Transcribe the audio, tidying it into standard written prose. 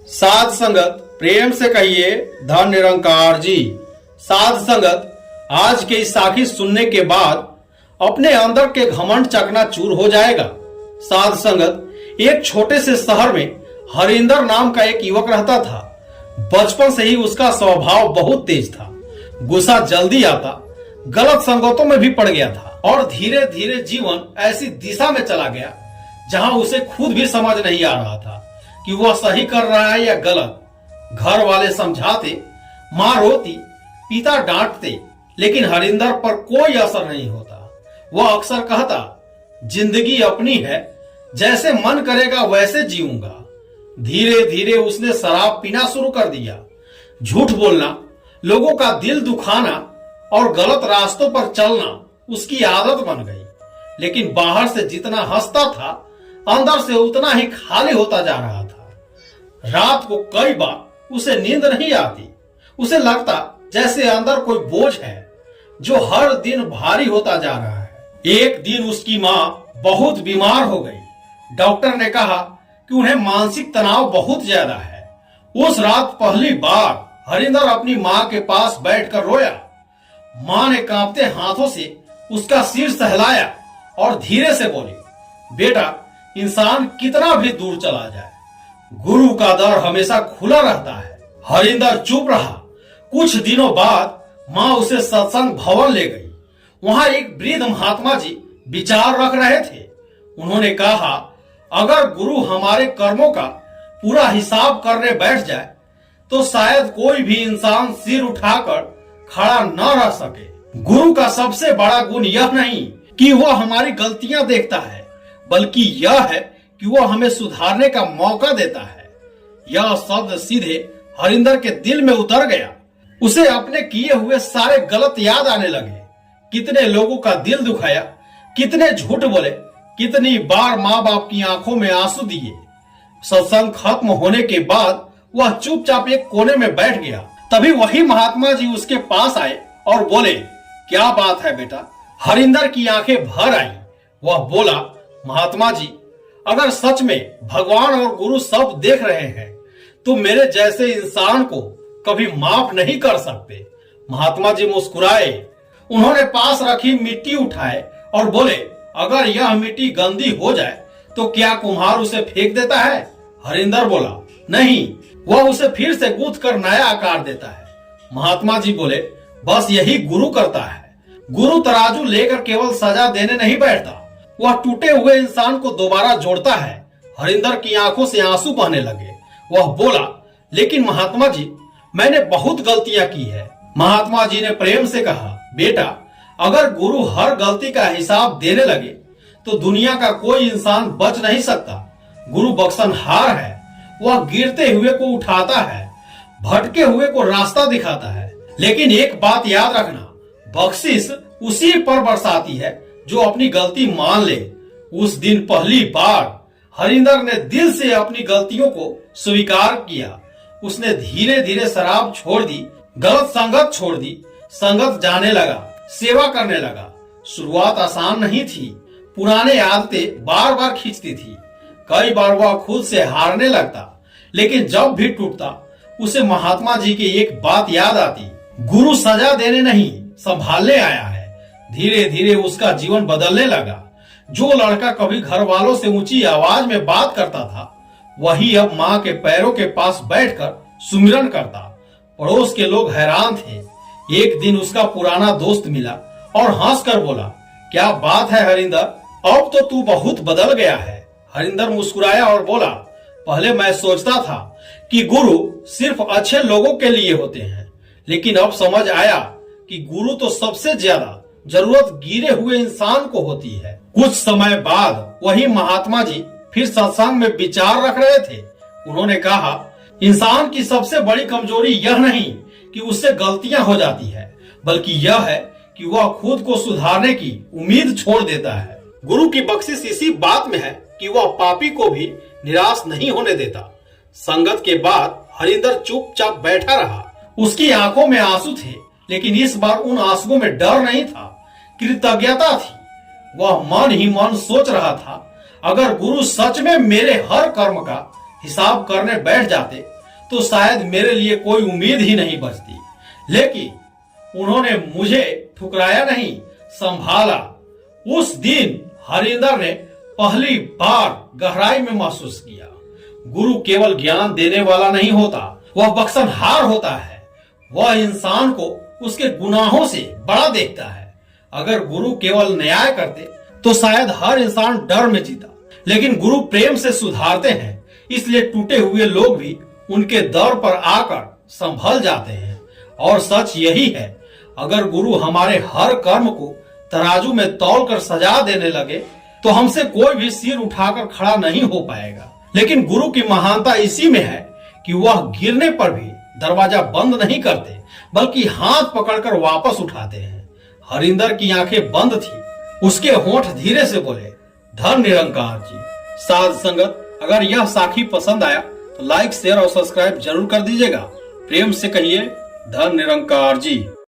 साध संगत प्रेम से कहिए धन निरंकार जी। साध संगत आज के इस साखी सुनने के बाद अपने अंदर के घमंड चकनाचूर हो जाएगा। साध संगत एक छोटे से शहर में हरिंदर नाम का एक युवक रहता था। बचपन से ही उसका स्वभाव बहुत तेज था, गुस्सा जल्दी आता, गलत संगतों में भी पड़ गया था और धीरे धीरे जीवन ऐसी दिशा में चला गया जहां उसे खुद भी समझ नहीं आ रहा था कि वह सही कर रहा है या गलत। घर वाले समझाते, माँ रोती, पिता डांटते, लेकिन हरिंदर पर कोई असर नहीं होता। वह अक्सर कहता, जिंदगी अपनी है, जैसे मन करेगा वैसे जीऊंगा। धीरे धीरे उसने शराब पीना शुरू कर दिया। झूठ बोलना, लोगों का दिल दुखाना और गलत रास्तों पर चलना उसकी आदत बन गई। लेकिन बाहर से जितना हंसता था, अंदर से उतना ही खाली होता जा रहा था। रात को कई बार उसे नींद नहीं आती। उसे लगता जैसे अंदर कोई बोझ है जो हर दिन भारी होता जा रहा है। एक दिन उसकी माँ बहुत बीमार हो गई। डॉक्टर ने कहा कि उन्हें मानसिक तनाव बहुत ज्यादा है। उस रात पहली बार हरिंदर अपनी माँ के पास बैठकर रोया। माँ ने कांपते हाथों से उसका सिर सहलाया और धीरे से बोली, बेटा, इंसान कितना भी दूर चला जाए, गुरु का दर हमेशा खुला रहता है। हरिंदर चुप रहा। कुछ दिनों बाद माँ उसे सत्संग भवन ले गई। वहां एक वृद्ध महात्मा जी विचार रख रहे थे। उन्होंने कहा, अगर गुरु हमारे कर्मों का पूरा हिसाब करने बैठ जाए तो शायद कोई भी इंसान सिर उठाकर खड़ा न रह सके। गुरु का सबसे बड़ा गुण यह नहीं कि वह हमारी गलतियां देखता है, बल्कि यह है कि वह हमें सुधारने का मौका देता है। यह शब्द सीधे हरिंदर के दिल में उतर गया। उसे अपने किए हुए सारे गलत याद आने लगे। कितने लोगों का दिल दुखाया, कितने झूठ बोले, कितनी बार माँ बाप की आंखों में आंसू दिए। सत्संग खत्म होने के बाद वह चुपचाप एक कोने में बैठ गया। तभी वही महात्मा जी उसके पास आए और बोले, क्या बात है बेटा? हरिंदर की आंखें भर आई। वह बोला, महात्मा जी, अगर सच में भगवान और गुरु सब देख रहे हैं तो मेरे जैसे इंसान को कभी माफ नहीं कर सकते। महात्मा जी मुस्कुराए। उन्होंने पास रखी मिट्टी उठाए और बोले, अगर यह मिट्टी गंदी हो जाए तो क्या कुम्हार उसे फेंक देता है? हरिंदर बोला, नहीं, वह उसे फिर से गूंथ कर नया आकार देता है। महात्मा जी बोले, बस यही गुरु करता है। गुरु तराजू लेकर केवल सजा देने नहीं बैठता, वह टूटे हुए इंसान को दोबारा जोड़ता है। हरिंदर की आंखों से आंसू बहने लगे। वह बोला, लेकिन महात्मा जी, मैंने बहुत गलतियां की है। महात्मा जी ने प्रेम से कहा, बेटा, अगर गुरु हर गलती का हिसाब देने लगे तो दुनिया का कोई इंसान बच नहीं सकता। गुरु बख्शनहार है। वह गिरते हुए को उठाता है, भटके हुए को रास्ता दिखाता है। लेकिन एक बात याद रखना, बख्शिश उसी पर बरसाती है जो अपनी गलती मान ले। उस दिन पहली बार हरिंदर ने दिल से अपनी गलतियों को स्वीकार किया। उसने धीरे धीरे शराब छोड़ दी, गलत संगत छोड़ दी, संगत जाने लगा, सेवा करने लगा। शुरुआत आसान नहीं थी। पुराने आदतें बार बार खींचती थी। कई बार वह खुद से हारने लगता, लेकिन जब भी टूटता उसे महात्मा जी की एक बात याद आती, गुरु सजा देने नहीं, संभालने आया है। धीरे धीरे उसका जीवन बदलने लगा। जो लड़का कभी घर वालों से ऊंची आवाज में बात करता था, वही अब माँ के पैरों के पास बैठकर सुमिरन करता। पड़ोस के लोग हैरान थे। एक दिन उसका पुराना दोस्त मिला और हंसकर बोला, क्या बात है हरिंदर, अब तो तू बहुत बदल गया है। हरिंदर मुस्कुराया और बोला, पहले मैं सोचता था कि गुरु सिर्फ अच्छे लोगों के लिए होते हैं, लेकिन अब समझ आया कि गुरु तो सबसे ज्यादा जरूरत गिरे हुए इंसान को होती है। कुछ समय बाद वही महात्मा जी फिर सत्संग में विचार रख रहे थे। उन्होंने कहा, इंसान की सबसे बड़ी कमजोरी यह नहीं कि उससे गलतियां हो जाती है, बल्कि यह है कि वह खुद को सुधारने की उम्मीद छोड़ देता है। गुरु की बख्शिश इसी बात में है कि वह पापी को भी निराश नहीं होने देता। संगत के बाद हरिंदर चुपचाप बैठा रहा। उसकी आंखों में आंसू थे, लेकिन इस बार उन आंसुओं में डर नहीं था, कृतज्ञता थी। वह मन ही मन सोच रहा था, अगर गुरु सच में मेरे हर कर्म का हिसाब करने बैठ जाते तो शायद मेरे लिए कोई उम्मीद ही नहीं बचती। लेकिन उन्होंने मुझे ठुकराया नहीं, संभाला। उस दिन हरिंदर ने पहली बार गहराई में महसूस किया, गुरु केवल ज्ञान देने वाला नहीं होता, वह बख्शनहार होता है। वह इंसान को उसके गुनाहों से बड़ा देखता है। अगर गुरु केवल न्याय करते तो शायद हर इंसान डर में जीता, लेकिन गुरु प्रेम से सुधारते हैं, इसलिए टूटे हुए लोग भी उनके दर पर आकर संभल जाते हैं। और सच यही है, अगर गुरु हमारे हर कर्म को तराजू में तौल कर सजा देने लगे तो हमसे कोई भी सिर उठाकर खड़ा नहीं हो पाएगा। लेकिन गुरु की महानता इसी में है कि वह गिरने पर भी दरवाजा बंद नहीं करते, बल्कि हाथ पकड़कर वापस उठाते हैं। हरिंदर की आंखें बंद थी, उसके होंठ धीरे से बोले, धन निरंकार जी। साध संगत, अगर यह साखी पसंद आया तो लाइक, शेयर और सब्सक्राइब जरूर कर दीजिएगा। प्रेम से कहिए, धन निरंकार जी।